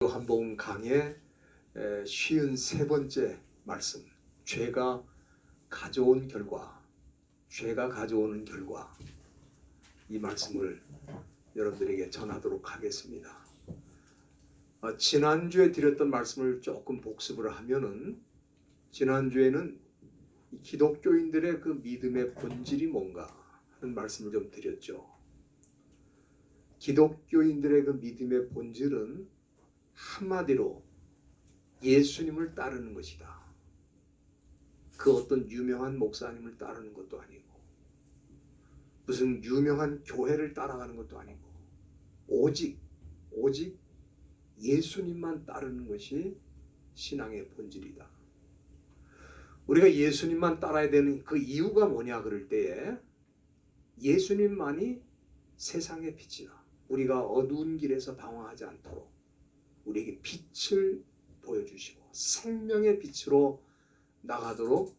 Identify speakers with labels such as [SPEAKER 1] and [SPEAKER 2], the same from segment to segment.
[SPEAKER 1] 요한복음 강의 53번째 말씀, 죄가 가져오는 결과, 이 말씀을 여러분들에게 전하도록 하겠습니다. 지난주에 드렸던 말씀을 조금 복습을 하면은, 지난주에는 기독교인들의 그 믿음의 본질이 뭔가 하는 말씀을 좀 드렸죠. 기독교인들의 그 믿음의 본질은 한마디로 예수님을 따르는 것이다. 그 어떤 유명한 목사님을 따르는 것도 아니고, 무슨 유명한 교회를 따라가는 것도 아니고, 오직 예수님만 따르는 것이 신앙의 본질이다. 우리가 예수님만 따라야 되는 그 이유가 뭐냐 그럴 때에, 예수님만이 세상의 빛이다. 우리가 어두운 길에서 방황하지 않도록 우리에게 빛을 보여주시고 생명의 빛으로 나가도록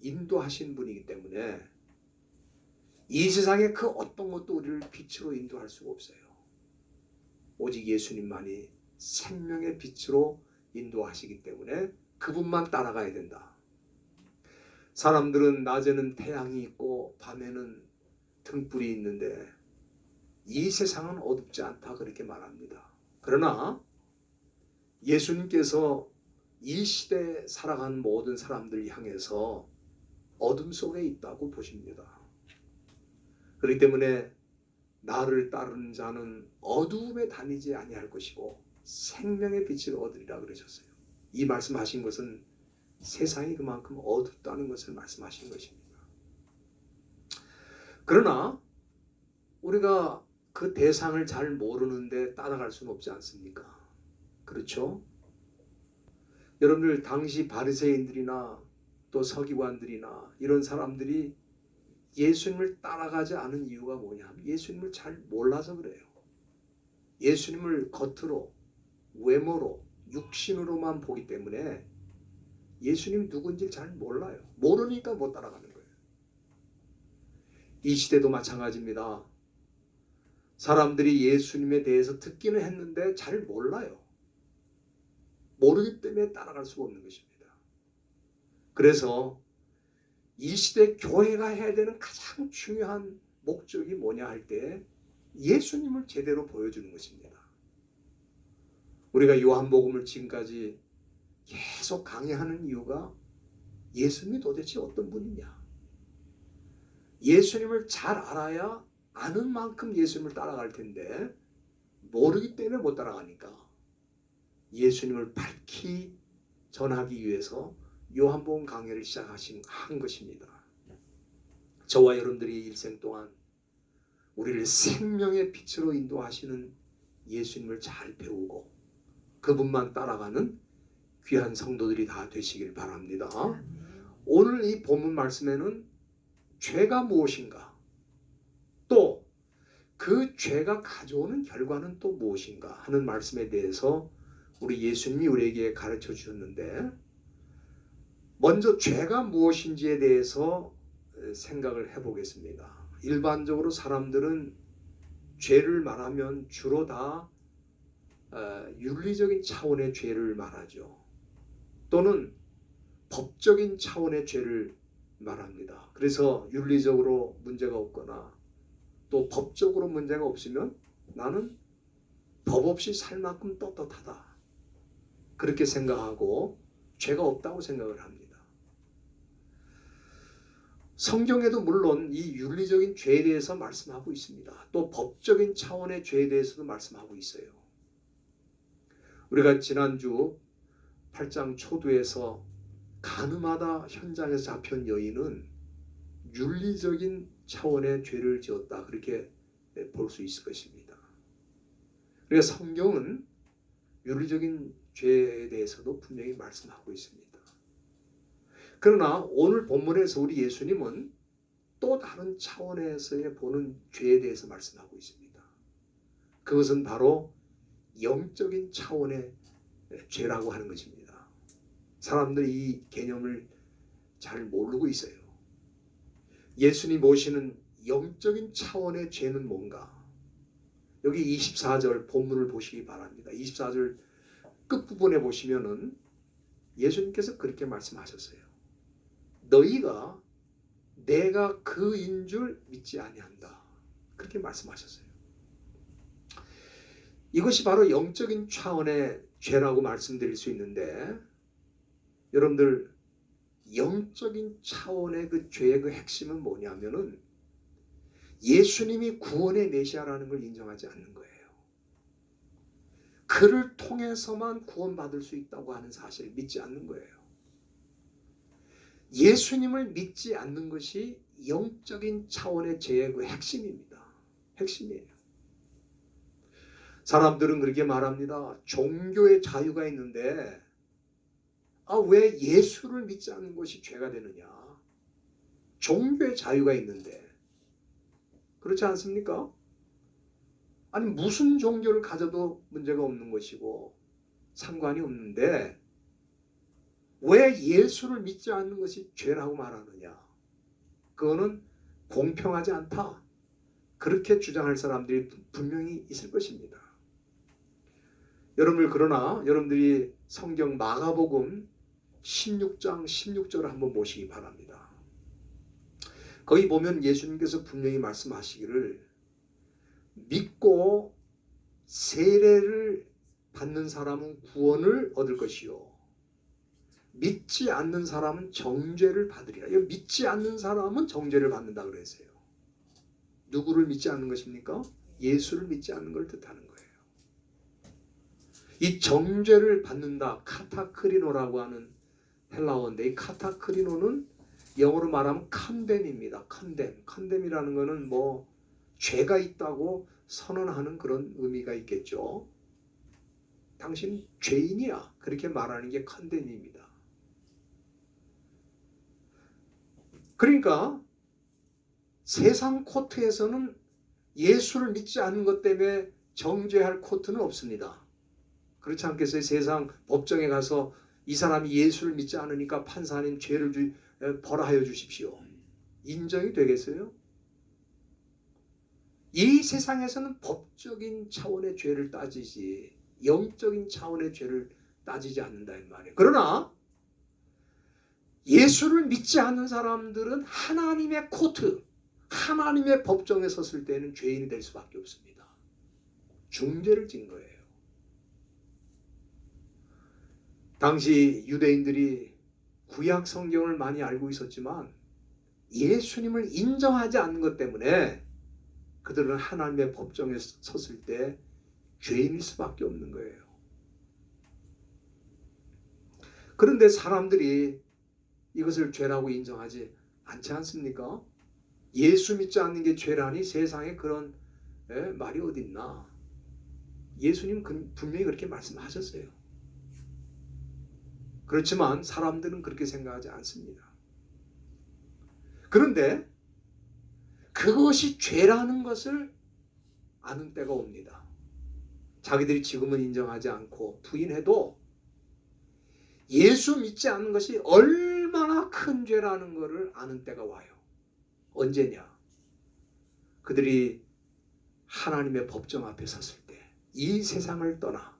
[SPEAKER 1] 인도하신 분이기 때문에 이 세상의 그 어떤 것도 우리를 빛으로 인도할 수가 없어요. 오직 예수님만이 생명의 빛으로 인도하시기 때문에 그분만 따라가야 된다. 사람들은 낮에는 태양이 있고 밤에는 등불이 있는데 이 세상은 어둡지 않다 그렇게 말합니다. 그러나 예수님께서 이 시대에 살아가는 모든 사람들 향해서 어둠 속에 있다고 보십니다. 그렇기 때문에 나를 따르는 자는 어두움에 다니지 아니할 것이고 생명의 빛을 얻으리라 그러셨어요. 이 말씀하신 것은 세상이 그만큼 어둡다는 것을 말씀하신 것입니다. 그러나 우리가 그 대상을 잘 모르는데 따라갈 수는 없지 않습니까? 그렇죠? 여러분들 당시 바리새인들이나 또 서기관들이나 이런 사람들이 예수님을 따라가지 않은 이유가 뭐냐면 예수님을 잘 몰라서 그래요. 예수님을 겉으로, 외모로, 육신으로만 보기 때문에 예수님 누군지 잘 몰라요. 모르니까 못 따라가는 거예요. 이 시대도 마찬가지입니다. 사람들이 예수님에 대해서 듣기는 했는데 잘 몰라요. 모르기 때문에 따라갈 수가 없는 것입니다. 그래서 이 시대 교회가 해야 되는 가장 중요한 목적이 뭐냐 할 때 예수님을 제대로 보여주는 것입니다. 우리가 요한복음을 지금까지 계속 강의하는 이유가 예수님이 도대체 어떤 분이냐. 예수님을 잘 알아야 아는 만큼 예수님을 따라갈 텐데 모르기 때문에 못 따라가니까 예수님을 밝히 전하기 위해서 요한복음 강의를 한 것입니다. 저와 여러분들이 일생 동안 우리를 생명의 빛으로 인도하시는 예수님을 잘 배우고 그분만 따라가는 귀한 성도들이 다 되시길 바랍니다. 오늘 이 본문 말씀에는 죄가 무엇인가, 또 그 죄가 가져오는 결과는 또 무엇인가 하는 말씀에 대해서 우리 예수님이 우리에게 가르쳐 주셨는데, 먼저 죄가 무엇인지에 대해서 생각을 해보겠습니다. 일반적으로 사람들은 죄를 말하면 주로 다 윤리적인 차원의 죄를 말하죠. 또는 법적인 차원의 죄를 말합니다. 그래서 윤리적으로 문제가 없거나 또 법적으로 문제가 없으면 나는 법 없이 살 만큼 떳떳하다, 그렇게 생각하고 죄가 없다고 생각을 합니다. 성경에도 물론 이 윤리적인 죄에 대해서 말씀하고 있습니다. 또 법적인 차원의 죄에 대해서도 말씀하고 있어요. 우리가 지난주 8장 초두에서 가늠하다 현장에서 잡힌 여인은 윤리적인 차원의 죄를 지었다, 그렇게 볼 수 있을 것입니다. 그래서 성경은 윤리적인 죄에 대해서도 분명히 말씀하고 있습니다. 그러나 오늘 본문에서 우리 예수님은 또 다른 차원에서의 보는 죄에 대해서 말씀하고 있습니다. 그것은 바로 영적인 차원의 죄라고 하는 것입니다. 사람들이 이 개념을 잘 모르고 있어요. 예수님 모시는 영적인 차원의 죄는 뭔가? 여기 24절 본문을 보시기 바랍니다. 24절 끝부분에 보시면은 예수님께서 그렇게 말씀하셨어요. 너희가 내가 그인 줄 믿지 아니한다. 그렇게 말씀하셨어요. 이것이 바로 영적인 차원의 죄라고 말씀드릴 수 있는데, 여러분들 영적인 차원의 그 죄의 그 핵심은 뭐냐면은 예수님이 구원의 메시아라는 걸 인정하지 않는 거예요. 그를 통해서만 구원받을 수 있다고 하는 사실을 믿지 않는 거예요. 예수님을 믿지 않는 것이 영적인 차원의 죄의 그 핵심입니다. 핵심이에요. 사람들은 그렇게 말합니다. 종교의 자유가 있는데 왜 예수를 믿지 않는 것이 죄가 되느냐. 종교의 자유가 있는데. 그렇지 않습니까? 아니 무슨 종교를 가져도 문제가 없는 것이고 상관이 없는데 왜 예수를 믿지 않는 것이 죄라고 말하느냐. 그거는 공평하지 않다. 그렇게 주장할 사람들이 분명히 있을 것입니다. 그러나 여러분들이 성경 마가복음 16장 16절을 한번 보시기 바랍니다. 거기 보면 예수님께서 분명히 말씀하시기를 믿고 세례를 받는 사람은 구원을 얻을 것이요 믿지 않는 사람은 정죄를 받으리라. 믿지 않는 사람은 정죄를 받는다 그랬어요. 누구를 믿지 않는 것입니까? 예수를 믿지 않는 걸 뜻하는 거예요. 이 정죄를 받는다, 카타크리노라고 하는 헬라어인데, 이 카타크리노는 영어로 말하면 컨뎀입니다. 컨뎀이라는 거는 뭐 죄가 있다고 선언하는 그런 의미가 있겠죠. 당신 죄인이야. 그렇게 말하는 게 컨뎀입니다. 그러니까 세상 코트에서는 예수를 믿지 않는 것 때문에 정죄할 코트는 없습니다. 그렇지 않겠어요? 세상 법정에 가서 이 사람이 예수를 믿지 않으니까 판사님 죄를 벌하여 주십시오. 인정이 되겠어요? 이 세상에서는 법적인 차원의 죄를 따지지 영적인 차원의 죄를 따지지 않는다 이 말이에요. 그러나 예수를 믿지 않는 사람들은 하나님의 코트, 하나님의 법정에 섰을 때는 죄인이 될 수밖에 없습니다. 중죄를 진 거예요. 당시 유대인들이 구약 성경을 많이 알고 있었지만 예수님을 인정하지 않는 것 때문에 그들은 하나님의 법정에 섰을 때 죄인일 수밖에 없는 거예요. 그런데 사람들이 이것을 죄라고 인정하지 않지 않습니까? 예수 믿지 않는 게 죄라니 세상에 그런 말이 어딨나. 예수님 분명히 그렇게 말씀하셨어요. 그렇지만 사람들은 그렇게 생각하지 않습니다. 그런데 그것이 죄라는 것을 아는 때가 옵니다. 자기들이 지금은 인정하지 않고 부인해도 예수 믿지 않는 것이 얼마나 큰 죄라는 것을 아는 때가 와요. 언제냐? 그들이 하나님의 법정 앞에 섰을 때, 이 세상을 떠나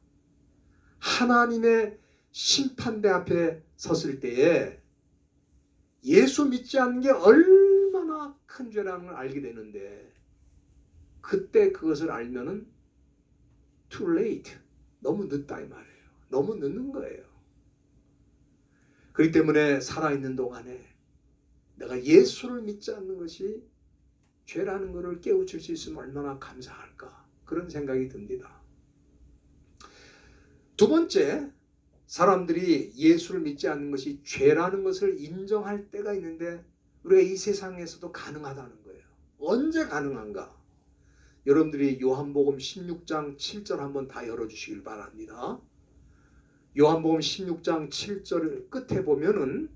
[SPEAKER 1] 하나님의 심판대 앞에 섰을 때에 예수 믿지 않는 게 얼마나 큰 죄라는 걸 알게 되는데, 그때 그것을 알면은 too late, 너무 늦다 이 말이에요. 너무 늦는 거예요. 그렇기 때문에 살아있는 동안에 내가 예수를 믿지 않는 것이 죄라는 것을 깨우칠 수 있으면 얼마나 감사할까, 그런 생각이 듭니다. 두 번째, 사람들이 예수를 믿지 않는 것이 죄라는 것을 인정할 때가 있는데 우리가 이 세상에서도 가능하다는 거예요. 언제 가능한가? 여러분들이 요한복음 16장 7절 한번 다 열어주시길 바랍니다. 요한복음 16장 7절 끝에 보면은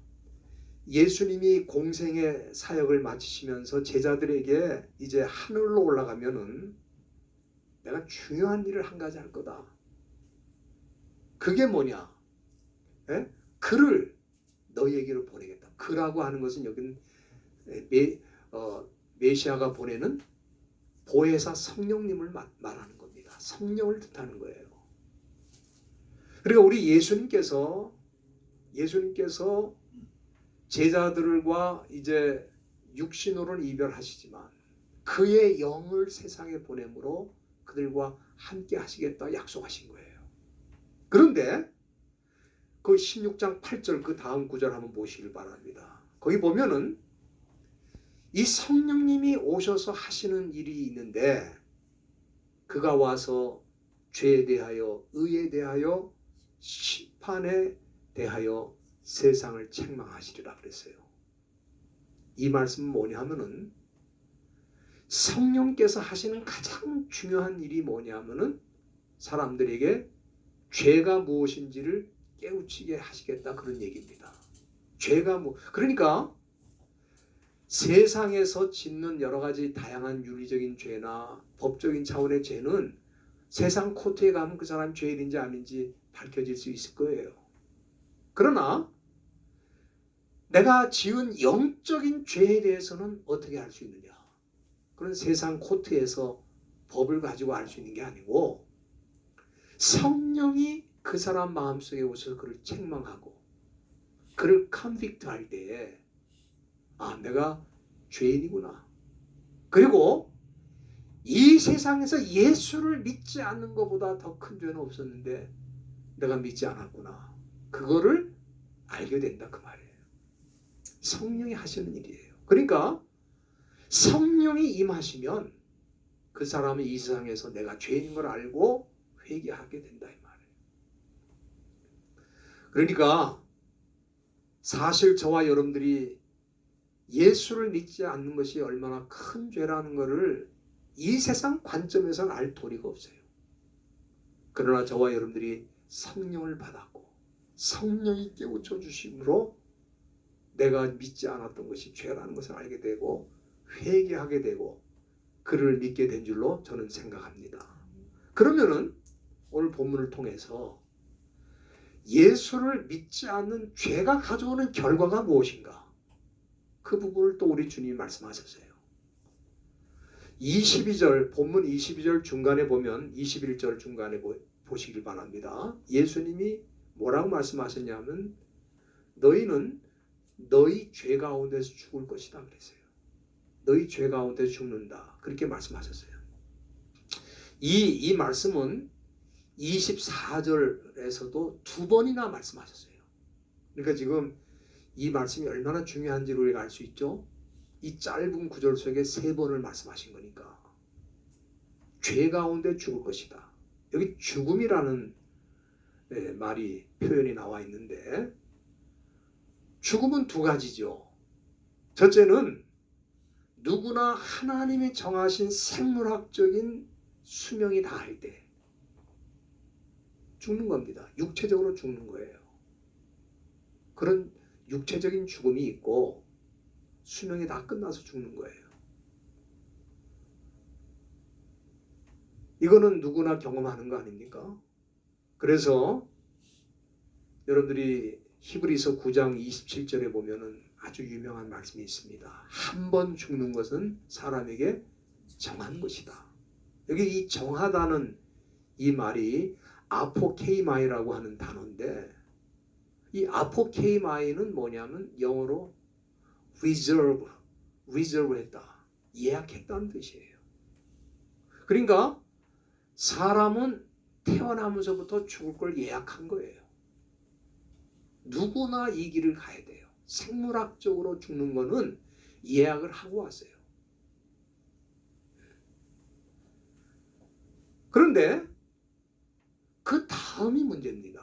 [SPEAKER 1] 예수님이 공생의 사역을 마치시면서 제자들에게 이제 하늘로 올라가면은 내가 중요한 일을 한 가지 할 거다. 그게 뭐냐? 그를 너희에게로 보내겠다. 그라고 하는 것은 여기는 메시아가 보내는 보혜사 성령님을 말하는 겁니다. 성령을 뜻하는 거예요. 그러니까 우리 예수님께서 제자들과 이제 육신으로는 이별하시지만 그의 영을 세상에 보냄으로 그들과 함께 하시겠다 약속하신 거예요. 그런데 그 16장 8절 그 다음 구절 한번 보시길 바랍니다. 거기 보면은 이 성령님이 오셔서 하시는 일이 있는데 그가 와서 죄에 대하여 의에 대하여 심판에 대하여 세상을 책망하시리라 그랬어요. 이 말씀은 뭐냐면은 성령께서 하시는 가장 중요한 일이 뭐냐면은 사람들에게 죄가 무엇인지를 깨우치게 하시겠다 그런 얘기입니다. 그러니까 세상에서 짓는 여러 가지 다양한 윤리적인 죄나 법적인 차원의 죄는 세상 코트에 가면 그 사람 죄인인지 아닌지 밝혀질 수 있을 거예요. 그러나 내가 지은 영적인 죄에 대해서는 어떻게 알 수 있느냐? 그런 세상 코트에서 법을 가지고 알 수 있는 게 아니고 성령이 그 사람 마음속에 오셔서 그를 책망하고 그를 컨빅트 할 때에 내가 죄인이구나. 그리고 이 세상에서 예수를 믿지 않는 것보다 더 큰 죄는 없었는데 내가 믿지 않았구나. 그거를 알게 된다 그 말이에요. 성령이 하시는 일이에요. 그러니까 성령이 임하시면 그 사람이 이 세상에서 내가 죄인 걸 알고 회개하게 된다 이 말이에요. 그러니까 사실 저와 여러분들이 예수를 믿지 않는 것이 얼마나 큰 죄라는 것을 이 세상 관점에서는 알 도리가 없어요. 그러나 저와 여러분들이 성령을 받았고 성령이 깨우쳐 주심으로 내가 믿지 않았던 것이 죄라는 것을 알게 되고 회개하게 되고 그를 믿게 된 줄로 저는 생각합니다. 그러면은 오늘 본문을 통해서 예수를 믿지 않는 죄가 가져오는 결과가 무엇인가? 그 부분을 또 우리 주님이 말씀하셨어요. 22절 본문 22절 중간에 보면 21절 중간에 보시길 바랍니다. 예수님이 뭐라고 말씀하셨냐면 너희는 너희 죄 가운데서 죽을 것이다 그랬어요. 너희 죄 가운데서 죽는다. 그렇게 말씀하셨어요. 이 말씀은 24절에서도 두 번이나 말씀하셨어요. 그러니까 지금 이 말씀이 얼마나 중요한지를 우리가 알 수 있죠. 이 짧은 구절 속에 세 번을 말씀하신 거니까 죄 가운데 죽을 것이다. 여기 죽음이라는 말이 표현이 나와 있는데 죽음은 두 가지죠. 첫째는 누구나 하나님이 정하신 생물학적인 수명이 다할 때 죽는 겁니다. 육체적으로 죽는 거예요. 그런 육체적인 죽음이 있고 수명이 다 끝나서 죽는 거예요. 이거는 누구나 경험하는 거 아닙니까? 그래서 여러분들이 히브리서 9장 27절에 보면은 아주 유명한 말씀이 있습니다. 한 번 죽는 것은 사람에게 정한 것이다. 여기 이 정하다는 이 말이 아포케이마이라고 하는 단어인데 이 아포케이마이는 뭐냐면 영어로 reserve 했다. 예약했다는 뜻이에요. 그러니까 사람은 태어나면서부터 죽을 걸 예약한 거예요. 누구나 이 길을 가야 돼요. 생물학적으로 죽는 거는 예약을 하고 왔어요. 그런데 그 다음이 문제입니다.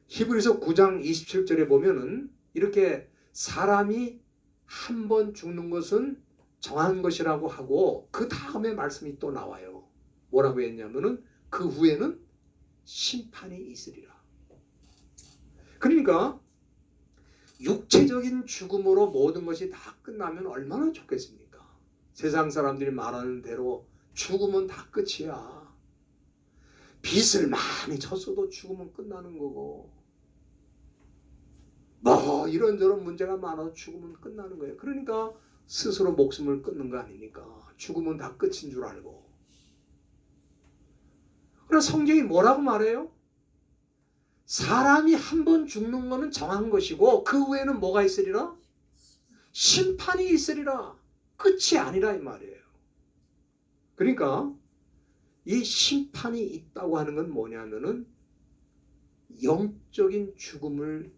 [SPEAKER 1] 히브리서 9장 27절에 보면은 이렇게 사람이 한 번 죽는 것은 정한 것이라고 하고 그 다음에 말씀이 또 나와요. 뭐라고 했냐면은 그 후에는 심판이 있으리라. 그러니까 육체적인 죽음으로 모든 것이 다 끝나면 얼마나 좋겠습니까? 세상 사람들이 말하는 대로 죽으면 다 끝이야. 빚을 많이 졌어도 죽으면 끝나는 거고 뭐 이런저런 문제가 많아도 죽으면 끝나는 거예요. 그러니까 스스로 목숨을 끊는 거 아닙니까? 죽으면 다 끝인 줄 알고. 그래서 성경이 뭐라고 말해요? 사람이 한 번 죽는 것은 정한 것이고 그 후에는 뭐가 있으리라? 심판이 있으리라. 끝이 아니라 이 말이에요. 그러니까 이 심판이 있다고 하는 건 뭐냐면은 영적인 죽음을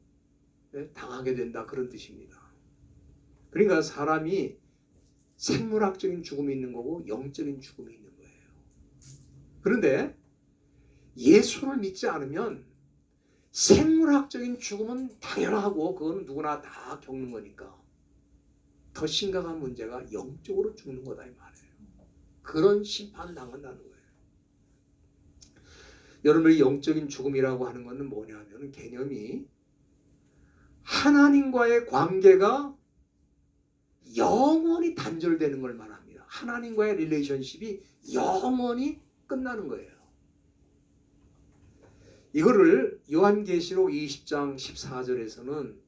[SPEAKER 1] 당하게 된다, 그런 뜻입니다. 그러니까 사람이 생물학적인 죽음이 있는 거고 영적인 죽음이 있는 거예요. 그런데 예수를 믿지 않으면 생물학적인 죽음은 당연하고 그거는 누구나 다 겪는 거니까 더 심각한 문제가 영적으로 죽는 거다 이 말이에요. 그런 심판을 당한다는 거예요. 여러분의 영적인 죽음이라고 하는 것은 뭐냐면 개념이 하나님과의 관계가 영원히 단절되는 걸 말합니다. 하나님과의 릴레이션십이 영원히 끝나는 거예요. 이거를 요한계시록 20장 14절에서는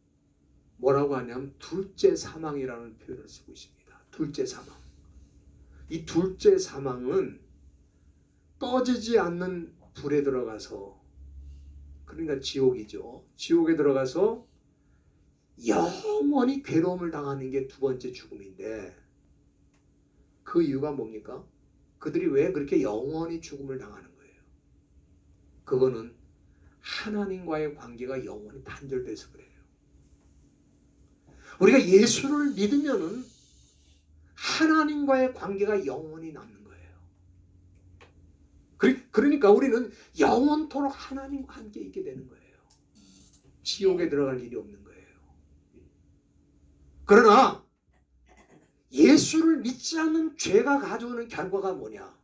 [SPEAKER 1] 뭐라고 하냐면 둘째 사망이라는 표현을 쓰고 있습니다. 둘째 사망. 이 둘째 사망은 꺼지지 않는 불에 들어가서, 그러니까 지옥이죠. 지옥에 들어가서 영원히 괴로움을 당하는 게 두 번째 죽음인데, 그 이유가 뭡니까? 그들이 왜 그렇게 영원히 죽음을 당하는 거예요? 그거는 하나님과의 관계가 영원히 단절돼서 그래요. 우리가 예수를 믿으면은 하나님과의 관계가 영원히 남는 거예요. 그러니까 우리는 영원토록 하나님과 함께 있게 되는 거예요. 지옥에 들어갈 일이 없는 거예요. 그러나 예수를 믿지 않는 죄가 가져오는 결과가 뭐냐?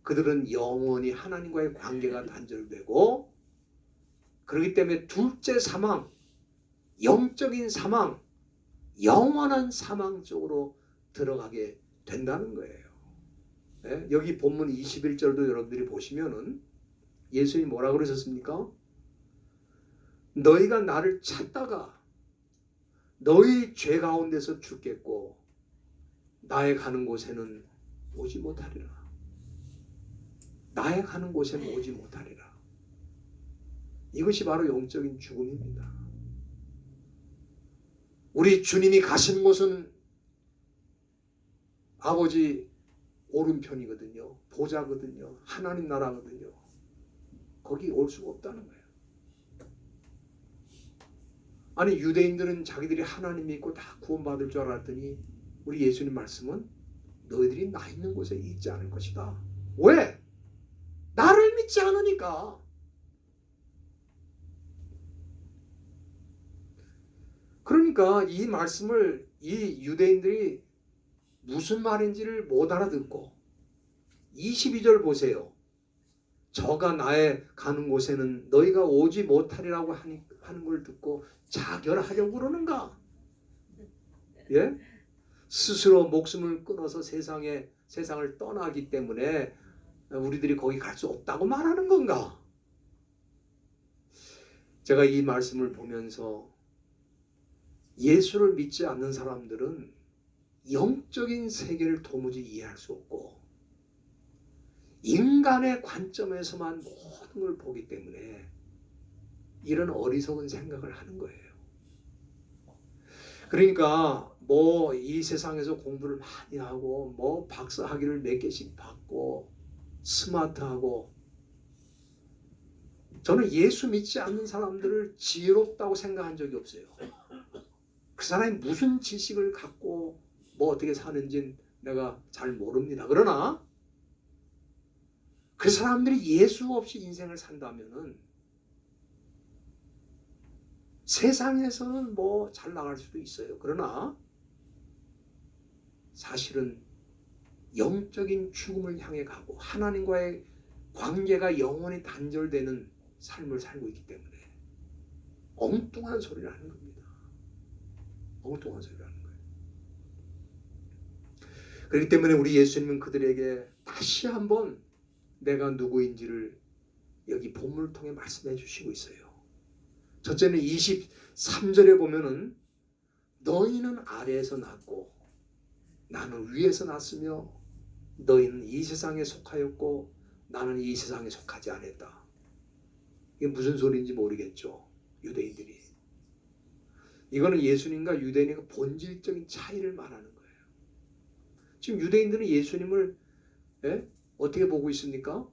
[SPEAKER 1] 그들은 영원히 하나님과의 관계가 단절되고, 그렇기 때문에 둘째 사망, 영적인 사망, 영원한 사망 쪽으로 들어가게 된다는 거예요. 네? 여기 본문 21절도 여러분들이 보시면은 예수님이 뭐라고 그러셨습니까? 너희가 나를 찾다가 너희 죄 가운데서 죽겠고 나의 가는 곳에는 오지 못하리라. 나의 가는 곳에는 오지 못하리라. 이것이 바로 영적인 죽음입니다. 우리 주님이 가신 곳은 아버지 오른편이거든요. 보좌거든요. 하나님 나라거든요. 거기 올 수가 없다는 거예요. 아니 유대인들은 자기들이 하나님 믿고 다 구원받을 줄 알았더니 우리 예수님 말씀은 너희들이 나 있는 곳에 있지 않을 것이다. 왜? 나를 믿지 않으니까. 그러니까 이 말씀을 이 유대인들이 무슨 말인지를 못 알아듣고 22절 보세요. 저가 나의 가는 곳에는 너희가 오지 못하리라고 하는 걸 듣고 자결하려고 그러는가? 예? 스스로 목숨을 끊어서 세상을 떠나기 때문에 우리들이 거기 갈 수 없다고 말하는 건가? 제가 이 말씀을 보면서 예수를 믿지 않는 사람들은 영적인 세계를 도무지 이해할 수 없고 인간의 관점에서만 모든 걸 보기 때문에 이런 어리석은 생각을 하는 거예요. 그러니까 뭐 이 세상에서 공부를 많이 하고 뭐 박사 학위를 몇 개씩 받고 스마트하고, 저는 예수 믿지 않는 사람들을 지혜롭다고 생각한 적이 없어요. 그 사람이 무슨 지식을 갖고 뭐 어떻게 사는지 내가 잘 모릅니다. 그러나 그 사람들이 예수 없이 인생을 산다면은 세상에서는 뭐 잘 나갈 수도 있어요. 그러나 사실은 영적인 죽음을 향해 가고 하나님과의 관계가 영원히 단절되는 삶을 살고 있기 때문에 엉뚱한 소리를 하는 겁니다. 엉뚱한 소리를 하는 거예요. 그렇기 때문에 우리 예수님은 그들에게 다시 한번 내가 누구인지를 여기 본문을 통해 말씀해 주시고 있어요. 첫째는 23절에 보면은 너희는 아래에서 났고 나는 위에서 났으며 너희는 이 세상에 속하였고 나는 이 세상에 속하지 않았다. 이게 무슨 소리인지 모르겠죠. 유대인들이. 이거는 예수님과 유대인의 본질적인 차이를 말하는 거예요. 지금 유대인들은 예수님을 어떻게 보고 있습니까?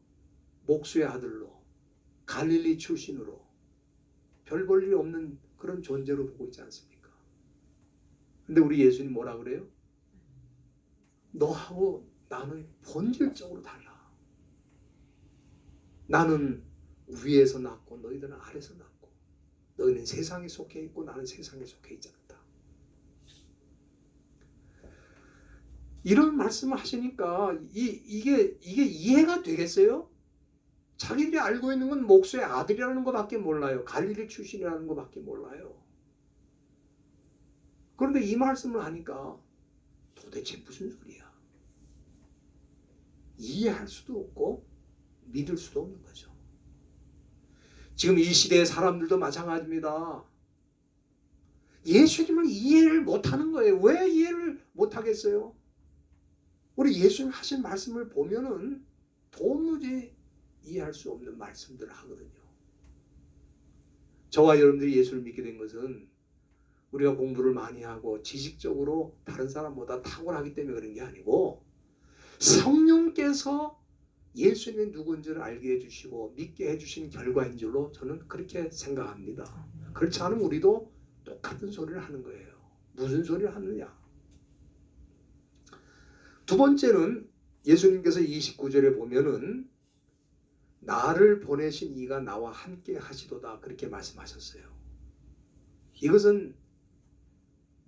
[SPEAKER 1] 목수의 아들로, 갈릴리 출신으로, 별 볼 일 없는 그런 존재로 보고 있지 않습니까? 근데 우리 예수님 뭐라 그래요? 너하고 나는 본질적으로 달라. 나는 위에서 났고 너희들은 아래서 났고, 너희는 세상에 속해 있고 나는 세상에 속해 있지 않다. 이런 말씀을 하시니까 이게 이해가 되겠어요? 자기들이 알고 있는 건 목수의 아들이라는 것밖에 몰라요. 갈릴리 출신이라는 것밖에 몰라요. 그런데 이 말씀을 하니까 도대체 무슨 소리야? 이해할 수도 없고 믿을 수도 없는 거죠. 지금 이 시대의 사람들도 마찬가지입니다. 예수님을 이해를 못하는 거예요. 왜 이해를 못하겠어요? 우리 예수님 하신 말씀을 보면은 도무지 이해할 수 없는 말씀들을 하거든요. 저와 여러분들이 예수를 믿게 된 것은 우리가 공부를 많이 하고 지식적으로 다른 사람보다 탁월하기 때문에 그런 게 아니고, 성령께서 예수님이 누군지를 알게 해주시고 믿게 해주신 결과인 줄로 저는 그렇게 생각합니다. 그렇지 않으면 우리도 똑같은 소리를 하는 거예요. 무슨 소리를 하느냐? 두 번째는 예수님께서 29절에 보면은 나를 보내신 이가 나와 함께 하시도다 그렇게 말씀하셨어요. 이것은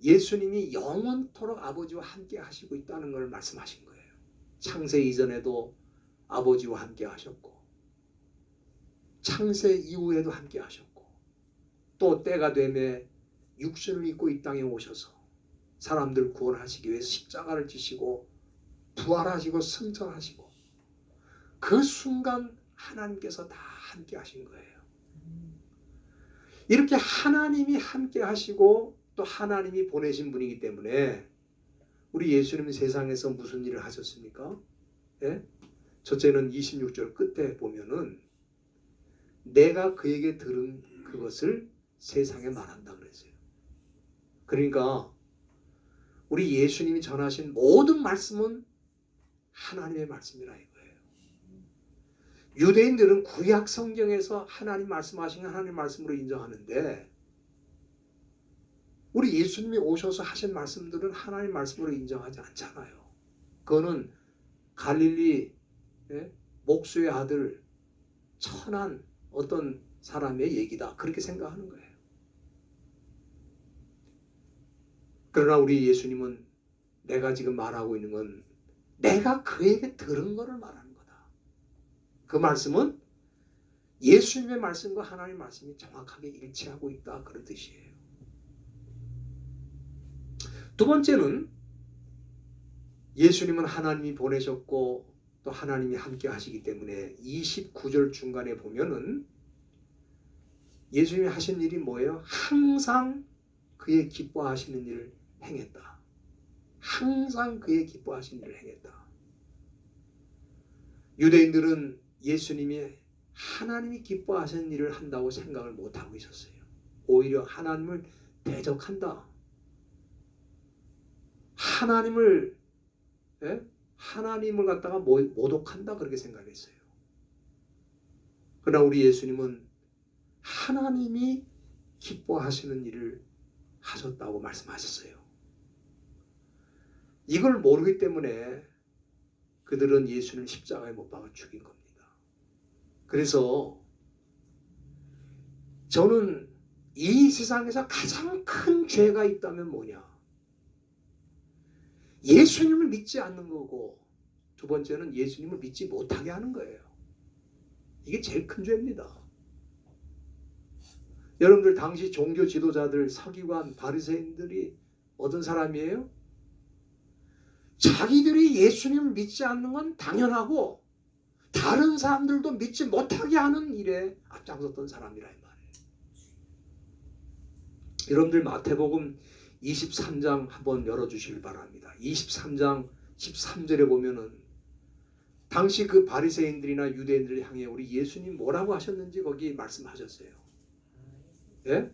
[SPEAKER 1] 예수님이 영원토록 아버지와 함께 하시고 있다는 걸 말씀하신 거예요. 창세 이전에도 아버지와 함께 하셨고, 창세 이후에도 함께 하셨고, 또 때가 되매 육신을 입고 이 땅에 오셔서 사람들 구원하시기 위해서 십자가를 지시고 부활하시고 승천하시고, 그 순간 하나님께서 다 함께 하신 거예요. 이렇게 하나님이 함께 하시고 또 하나님이 보내신 분이기 때문에 우리 예수님은 세상에서 무슨 일을 하셨습니까? 첫째는 26절 끝에 보면은 내가 그에게 들은 그것을 세상에 말한다 그랬어요. 그러니까 우리 예수님이 전하신 모든 말씀은 하나님의 말씀이라 이거예요. 유대인들은 구약 성경에서 하나님 말씀하신 하나님 말씀으로 인정하는데, 우리 예수님이 오셔서 하신 말씀들은 하나님 말씀으로 인정하지 않잖아요. 그거는 갈릴리 목수의 아들, 천한 어떤 사람의 얘기다 그렇게 생각하는 거예요. 그러나 우리 예수님은 내가 지금 말하고 있는 건 내가 그에게 들은 것을 말하는 거다. 그 말씀은 예수님의 말씀과 하나님의 말씀이 정확하게 일치하고 있다 그런 뜻이에요. 두 번째는 예수님은 하나님이 보내셨고 또 하나님이 함께 하시기 때문에 29절 중간에 보면은 예수님이 하신 일이 뭐예요? 항상 그의 기뻐하시는 일을 행했다. 항상 그의 기뻐하시는 일을 행했다. 유대인들은 예수님이 하나님이 기뻐하시는 일을 한다고 생각을 못하고 있었어요. 오히려 하나님을 대적한다. 하나님을 갖다가 모독한다 그렇게 생각했어요. 그러나 우리 예수님은 하나님이 기뻐하시는 일을 하셨다고 말씀하셨어요. 이걸 모르기 때문에 그들은 예수님을 십자가에 못 박아 죽인 겁니다. 그래서 저는 이 세상에서 가장 큰 죄가 있다면 뭐냐? 예수님을 믿지 않는 거고, 두 번째는 예수님을 믿지 못하게 하는 거예요. 이게 제일 큰 죄입니다. 여러분들 당시 종교 지도자들, 서기관, 바리새인들이 어떤 사람이에요? 자기들이 예수님을 믿지 않는 건 당연하고 다른 사람들도 믿지 못하게 하는 일에 앞장섰던 사람이라 이 말이에요. 여러분들 마태복음 23장 한번 열어주시길 바랍니다. 23장 13절에 보면은 당시 그 바리새인들이나 유대인들을 향해 우리 예수님 뭐라고 하셨는지 거기 말씀하셨어요. 예?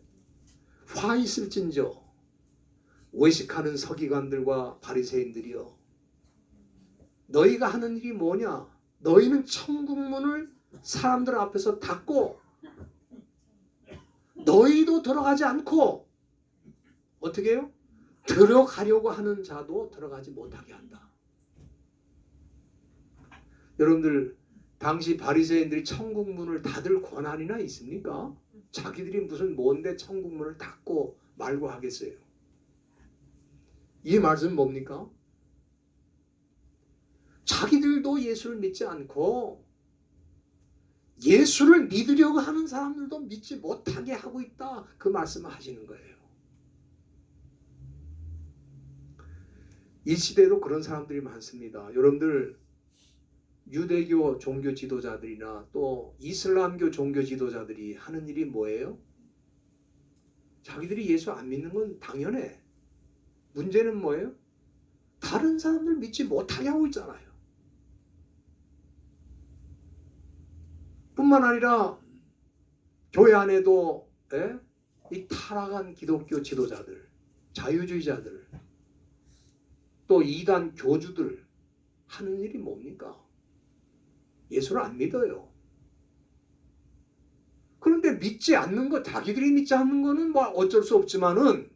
[SPEAKER 1] 화 있을진저 외식하는 서기관들과 바리새인들이여, 너희가 하는 일이 뭐냐? 너희는 천국문을 사람들 앞에서 닫고 너희도 들어가지 않고 어떻게 해요? 들어가려고 하는 자도 들어가지 못하게 한다. 여러분들, 당시 바리새인들이 천국문을 닫을 권한이나 있습니까? 자기들이 무슨 뭔데 천국문을 닫고 말고 하겠어요? 이 말씀은 뭡니까? 자기들도 예수를 믿지 않고 예수를 믿으려고 하는 사람들도 믿지 못하게 하고 있다, 그 말씀을 하시는 거예요. 이 시대에도 그런 사람들이 많습니다. 여러분들, 유대교 종교 지도자들이나 또 이슬람교 종교 지도자들이 하는 일이 뭐예요? 자기들이 예수 안 믿는 건 당연해. 문제는 뭐예요? 다른 사람들 믿지 못하게 하고 있잖아요. 뿐만 아니라 교회 안에도 이 타락한 기독교 지도자들, 자유주의자들, 또 이단 교주들 하는 일이 뭡니까? 예수를 안 믿어요. 그런데 믿지 않는 거, 자기들이 믿지 않는 거는 뭐 어쩔 수 없지만은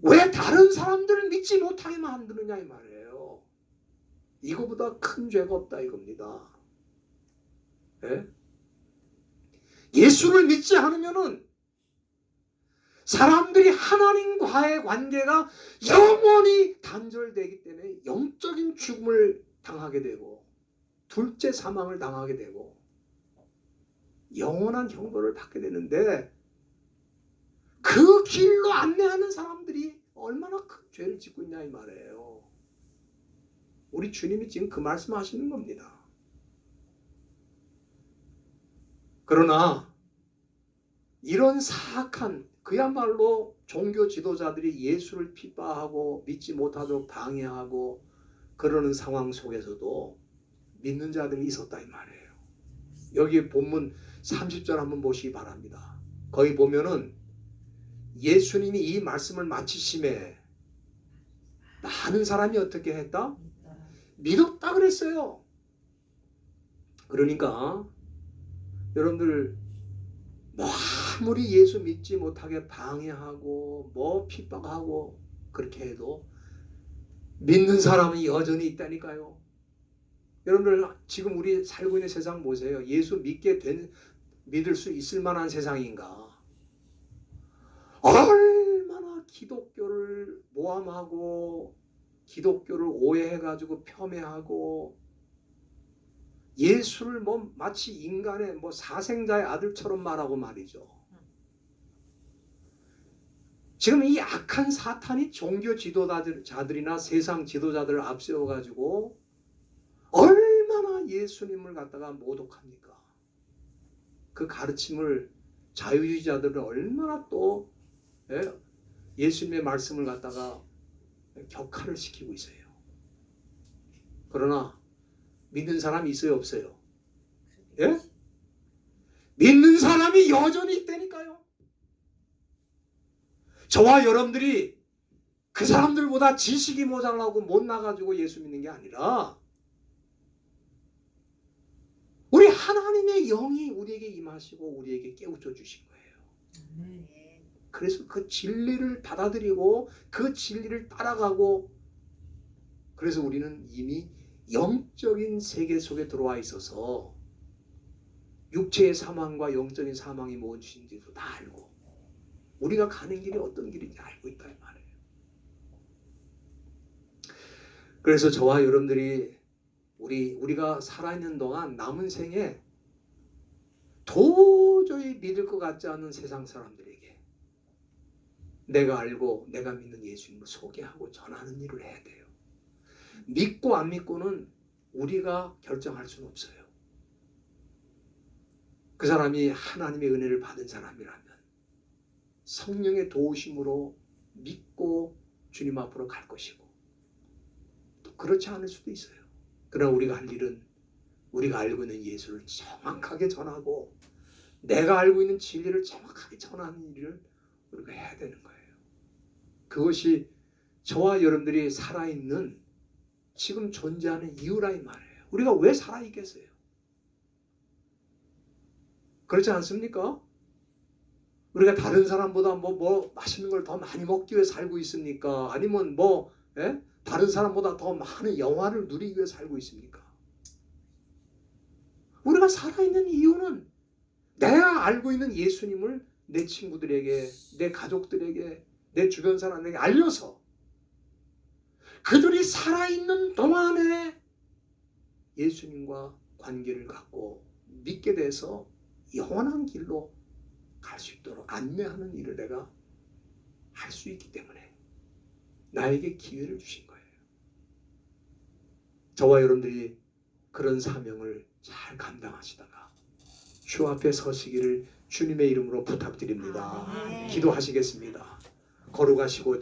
[SPEAKER 1] 왜 다른 사람들을 믿지 못하게 만드느냐 이 말이에요. 이거보다 큰 죄가 없다 이겁니다. 예? 예수를 믿지 않으면은 사람들이 하나님과의 관계가 영원히 단절되기 때문에 영적인 죽음을 당하게 되고 둘째 사망을 당하게 되고 영원한 형벌을 받게 되는데, 그 길로 안내하는 사람들이 얼마나 큰 죄를 짓고 있냐 이 말이에요. 우리 주님이 지금 그 말씀하시는 겁니다. 그러나 이런 사악한, 그야말로 종교 지도자들이 예수를 핍박하고 믿지 못하도록 방해하고 그러는 상황 속에서도 믿는 자들이 있었다 이 말이에요. 여기 본문 30절 한번 보시기 바랍니다. 거기 보면은 예수님이 이 말씀을 마치심에 많은 사람이 어떻게 했다? 믿었다 그랬어요. 그러니까 여러분들, 아무리 예수 믿지 못하게 방해하고 뭐 핍박하고 그렇게 해도 믿는 사람은 여전히 있다니까요. 여러분들, 지금 우리 살고 있는 세상 보세요. 예수 믿을 수 있을 만한 세상인가? 얼마나 기독교를 모함하고 기독교를 오해해가지고 폄훼하고 예수를 뭐 마치 인간의 뭐 사생자의 아들처럼 말하고 말이죠. 지금 이 악한 사탄이 종교 지도자들이나 세상 지도자들을 앞세워가지고 얼마나 예수님을 갖다가 모독합니까? 그 가르침을 자유주의자들은 얼마나 또 예수님의 말씀을 갖다가 격하를 시키고 있어요. 그러나 믿는 사람이 있어요, 없어요? 예? 믿는 사람이 여전히 있다니까요. 저와 여러분들이 그 사람들보다 지식이 모자라고 못나가지고 예수 믿는 게 아니라 우리 하나님의 영이 우리에게 임하시고 우리에게 깨우쳐 주신 거예요. 그래서 그 진리를 받아들이고 그 진리를 따라가고, 그래서 우리는 이미 영적인 세계 속에 들어와 있어서 육체의 사망과 영적인 사망이 무엇인지도 다 알고 우리가 가는 길이 어떤 길인지 알고 있다 이 말이에요. 그래서 저와 여러분들이 우리가 살아있는 동안 남은 생에 도저히 믿을 것 같지 않은 세상 사람들에게 내가 알고 내가 믿는 예수님을 소개하고 전하는 일을 해야 돼요. 믿고 안 믿고는 우리가 결정할 수는 없어요. 그 사람이 하나님의 은혜를 받은 사람이라면 성령의 도우심으로 믿고 주님 앞으로 갈 것이고, 또 그렇지 않을 수도 있어요. 그러나 우리가 할 일은 우리가 알고 있는 예수를 정확하게 전하고 내가 알고 있는 진리를 정확하게 전하는 일을 우리가 해야 되는 거예요. 그것이 저와 여러분들이 살아있는 지금 존재하는 이유라 이 말이에요. 우리가 왜 살아있겠어요? 그렇지 않습니까? 우리가 다른 사람보다 뭐 맛있는 걸 더 많이 먹기 위해 살고 있습니까? 아니면 다른 사람보다 더 많은 영화를 누리기 위해 살고 있습니까? 우리가 살아있는 이유는 내가 알고 있는 예수님을 내 친구들에게, 내 가족들에게, 내 주변 사람에게 알려서 그들이 살아있는 동안에 예수님과 관계를 갖고 믿게 돼서 영원한 길로 갈 수 있도록 안내하는 일을 내가 할 수 있기 때문에 나에게 기회를 주신 거예요. 저와 여러분들이 그런 사명을 잘 감당하시다가 주 앞에 서시기를 주님의 이름으로 부탁드립니다. 기도하시겠습니다. 거룩하시고